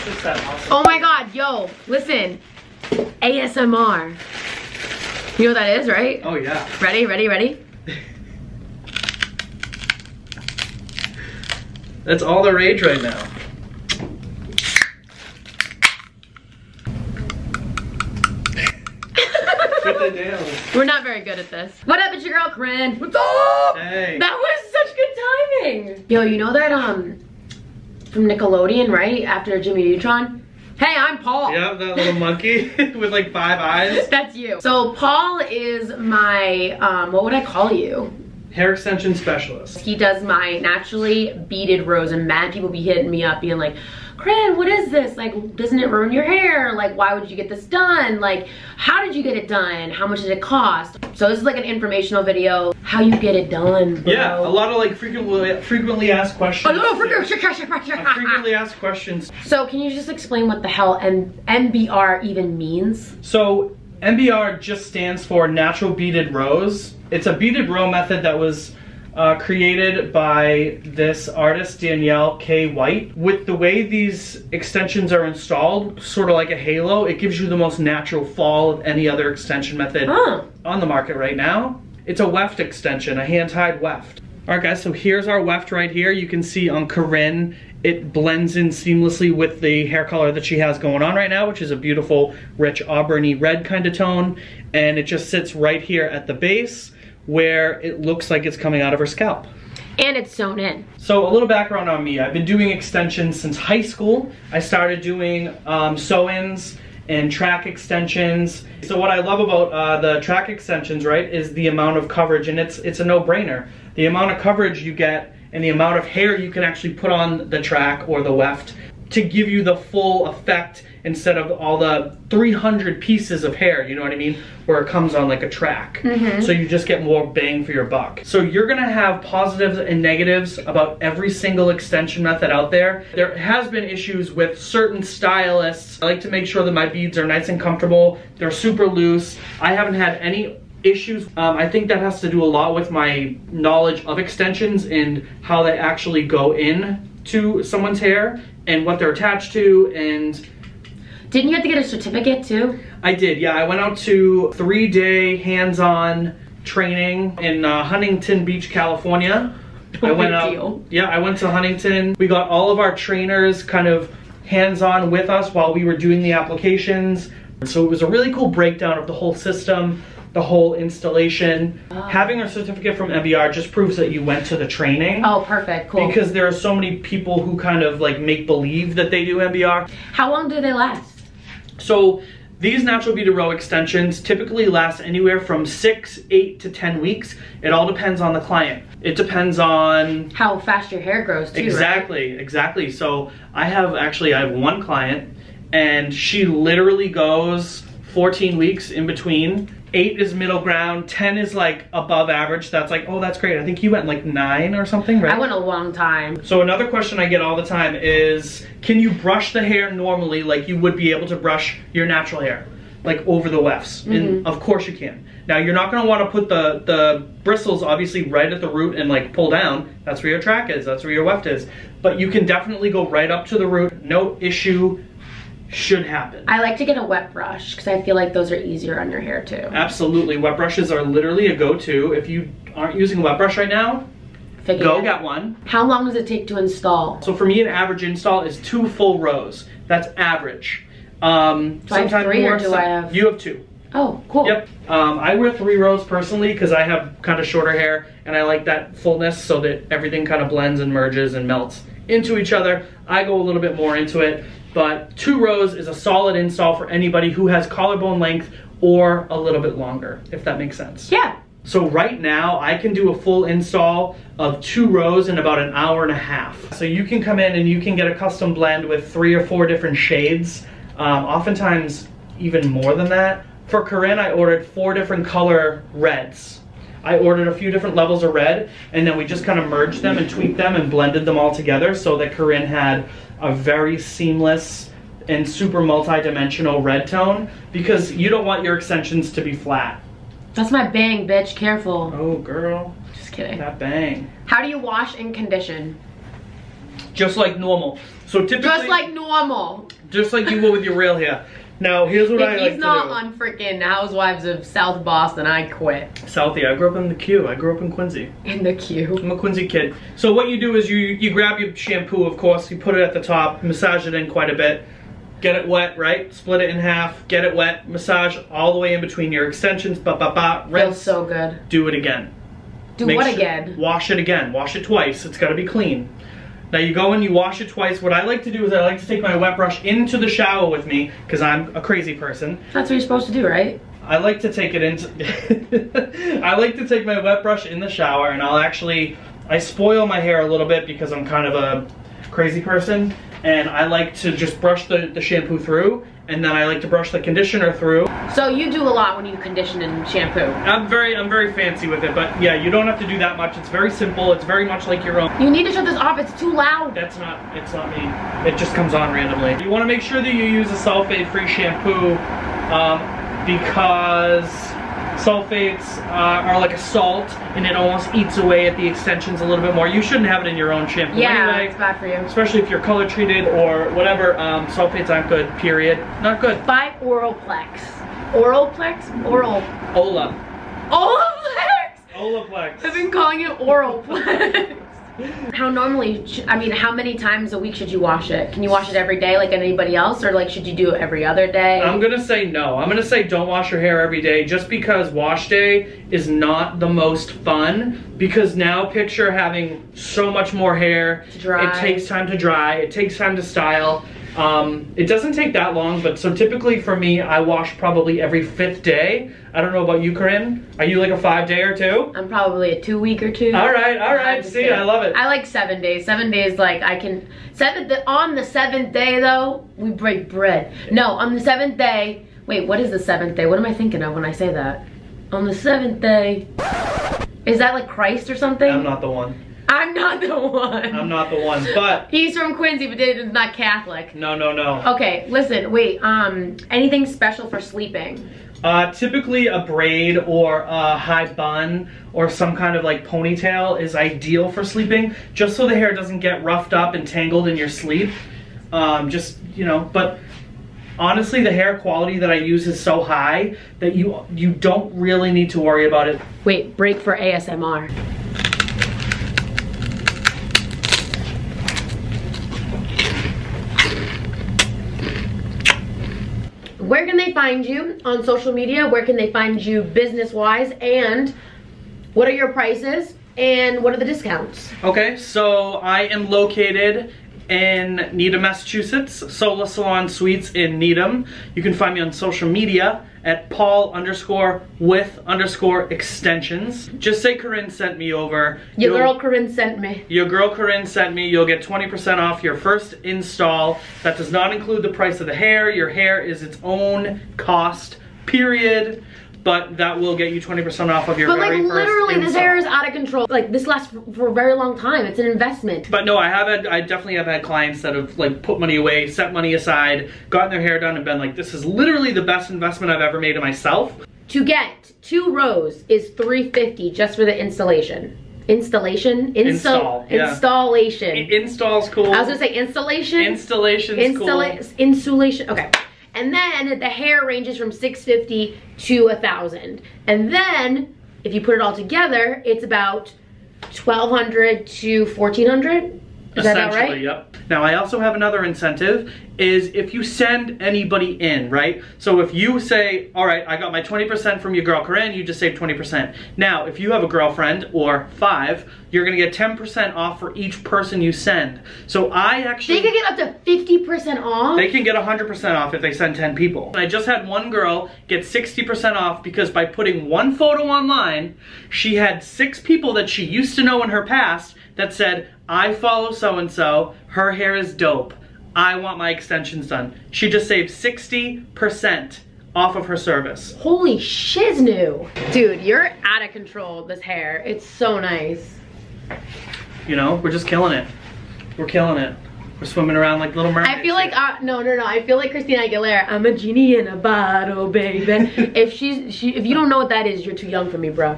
just that awesome. Oh my god, yo, listen. ASMR. You know what that is, right? Oh yeah. Ready, ready, ready? That's all the rage right now. Put it down. We're not very good at this. What up, it's your girl Corinne. What's up? Hey. That was such good timing. Yo, you know that from Nickelodeon, right? After Jimmy Neutron? Hey, I'm Paul. Yeah, that little monkey with like 5 eyes. That's you. So Paul is my, what would I call you? Hair extension specialist. He does my naturally beaded rose, and mad people be hitting me up being like, Corinne, what is this? Like, doesn't it ruin your hair? Like, why would you get this done? Like, how did you get it done? How much did it cost? So this is like an informational video. How you get it done, bro. Yeah, a lot of like frequently asked questions. Frequently asked questions. So can you just explain what the hell NBR even means? So NBR just stands for natural beaded rose. It's a beaded row method that was created by this artist, Danielle K. White. With the way these extensions are installed, sort of like a halo, it gives you the most natural fall of any other extension method on the market right now. It's a weft extension, a hand-tied weft. All right guys, so here's our weft right here. You can see on Corinne, it blends in seamlessly with the hair color that she has going on right now, which is a beautiful, rich, auburny red kind of tone. And it just sits right here at the base, where it looks like it's coming out of her scalp. And it's sewn in. So a little background on me. I've been doing extensions since high school. I started doing sew-ins and track extensions. So what I love about the track extensions, right, is the amount of coverage, and it's a no-brainer. The amount of coverage you get and the amount of hair you can actually put on the track or the weft to give you the full effect instead of all the 300 pieces of hair, you know what I mean? Where it comes on like a track. So you just get more bang for your buck. So you're gonna have positives and negatives about every single extension method out there. There has been issues with certain stylists. I like to make sure that my beads are nice and comfortable. They're super loose. I haven't had any issues. I think that has to do a lot with my knowledge of extensions and how they actually go in to someone's hair and what they're attached to. And didn't you have to get a certificate too? I did, yeah. I went out to 3-day hands-on training in Huntington Beach, California. I went out. Yeah, I went to Huntington. We got all of our trainers kind of hands-on with us while we were doing the applications. So it was a really cool breakdown of the whole system, the whole installation. Having a certificate from NBR just proves that you went to the training. Oh, perfect, cool. Because there are so many people who kind of like make believe that they do NBR. How long do they last? So these natural beaded row extensions typically last anywhere from 6, 8 to 10 weeks. It all depends on the client. It depends on how fast your hair grows too, exactly, right? Exactly. So I have one client and she literally goes 14 weeks in between. 8 is middle ground, 10 is like above average. That's like, oh, that's great. I think you went like 9 or something, right? I went a long time. So another question I get all the time is, can you brush the hair normally like you would be able to brush your natural hair? Like over the wefts? And of course you can. Now you're not gonna wanna put the bristles obviously right at the root and like pull down. That's where your track is, that's where your weft is. But you can definitely go right up to the root, no issue. Should happen. I like to get a wet brush because I feel like those are easier on your hair too. Absolutely. Wet brushes are literally a go-to. If you aren't using a wet brush right now, go get one. How long does it take to install? So for me, an average install is 2 full rows. That's average. Do I have 3 or do I have? You have 2. Oh, cool. Yep. I wear 3 rows personally because I have kind of shorter hair and I like that fullness so that everything kind of blends and merges and melts into each other. I go a little bit more into it. But 2 rows is a solid install for anybody who has collarbone length or a little bit longer, if that makes sense. Yeah. So right now, I can do a full install of 2 rows in about an hour and a half. So you can come in and you can get a custom blend with 3 or 4 different shades, oftentimes even more than that. For Corinne, I ordered 4 different color reds. I ordered a few different levels of red, and then we just kind of merged them and tweaked them and blended them all together so that Corinne had a very seamless and super multi-dimensional red tone, because you don't want your extensions to be flat. That's my bang, bitch. Careful. Oh, girl. Just kidding. That bang. How do you wash and condition? Just like normal. So typically, just like normal. Just like you would with your real hair. Now, here's what I like to do. If he's not on freaking Housewives of South Boston, I quit. Southie, I grew up in the Q. I grew up in Quincy. In the Q. I'm a Quincy kid. So what you do is you grab your shampoo, of course, you put it at the top, massage it in quite a bit, get it wet, right? Split it in half, get it wet, massage all the way in between your extensions, rinse. Feels so good. Do it again. Do what again? Wash it again. Wash it twice. It's got to be clean. Now you go and you wash it twice. What I like to do is I like to take my wet brush into the shower with me because I'm a crazy person. That's what you're supposed to do, right? I like to take it into I like to take my wet brush in the shower, and I spoil my hair a little bit because I'm kind of a crazy person, and I like to just brush the shampoo through, and then I like to brush the conditioner through. So you do a lot when you condition and shampoo. I'm very fancy with it, but yeah, you don't have to do that much. It's very simple. It's very much like your own. You need to shut this off. It's too loud. It's not me. It just comes on randomly. You want to make sure that you use a sulfate-free shampoo because sulfates are like a salt, and it almost eats away at the extensions a little bit more. You shouldn't have it in your own shampoo anyway. It's bad for you. Especially if you're color treated or whatever. Sulfates aren't good, period. Not good. Buy Oralplex. Oralplex? Ola. Olaplex! Olaplex. I've been calling it Oralplex. How many times a week should you wash it? Can you wash it every day like anybody else, or like should you do it every other day? I'm gonna say no. I'm gonna say don't wash your hair every day, just because wash day is not the most fun, because now picture having so much more hair. To dry. It takes time to dry, it takes time to style. It doesn't take that long, but so typically for me, I wash probably every 5th day. I don't know about you, Corinne. Are you like a 5-day or 2? I'm probably a 2-week or 2. All right. See, I love it. I like 7 days. 7 days, like I can. On the 7th day though, we break bread. No, on the 7th day. Wait, what is the 7th day? What am I thinking of when I say that? On the 7th day. Is that like Christ or something? I'm not the one. I'm not the one. I'm not the one, but he's from Quincy, but he's not Catholic. No. Okay, listen, wait. Anything special for sleeping? Typically a braid or a high bun or some kind of like ponytail is ideal for sleeping, just so the hair doesn't get roughed up and tangled in your sleep. But honestly, the hair quality that I use is so high that you don't really need to worry about it. Wait, break for ASMR. Where can they find you on social media? Where can they find you business-wise? And what are your prices? And what are the discounts? Okay, so I am located in Needham, Massachusetts. Sola Salon Suites in Needham. You can find me on social media at Paul_with_extensions. Just say Corinne sent me over. Your girl Corinne sent me. Your girl Corinne sent me. You'll get 20% off your first install. That does not include the price of the hair. Your hair is its own cost, period. But that will get you 20% off of your very first install. But like literally, this hair is out of control. Like this lasts for a very long time. It's an investment. But no, I definitely have had clients that have like put money away, set money aside, gotten their hair done, and been like, this is literally the best investment I've ever made in myself. To get 2 rows is $350 just for the installation. Installation? Install. Yeah. Installation. Install's cool. I was gonna say installation. Installation's cool. Insulation. Okay. And then the hair ranges from $650 to $1,000. And then if you put it all together, it's about $1,200 to $1,400. Is that about right? Yep. Now I also have another incentive, is if you send anybody in, right? So if you say, all right, I got my 20% from your girl Corinne, you just saved 20%. Now, if you have a girlfriend or 5, you're gonna get 10% off for each person you send. So I actually— They can get up to 50% off? They can get 100% off if they send 10 people. I just had one girl get 60% off because by putting one photo online, she had 6 people that she used to know in her past that said, I follow so-and-so, her hair is dope, I want my extensions done. She just saved 60% off of her service. Holy shiznu. Dude, you're out of control with this hair. It's so nice. You know, we're just killing it. We're killing it. We're swimming around like little mermaids. I feel like, no. I feel like Christina Aguilera. I'm a genie in a bottle, baby. If you don't know what that is, you're too young for me, bro.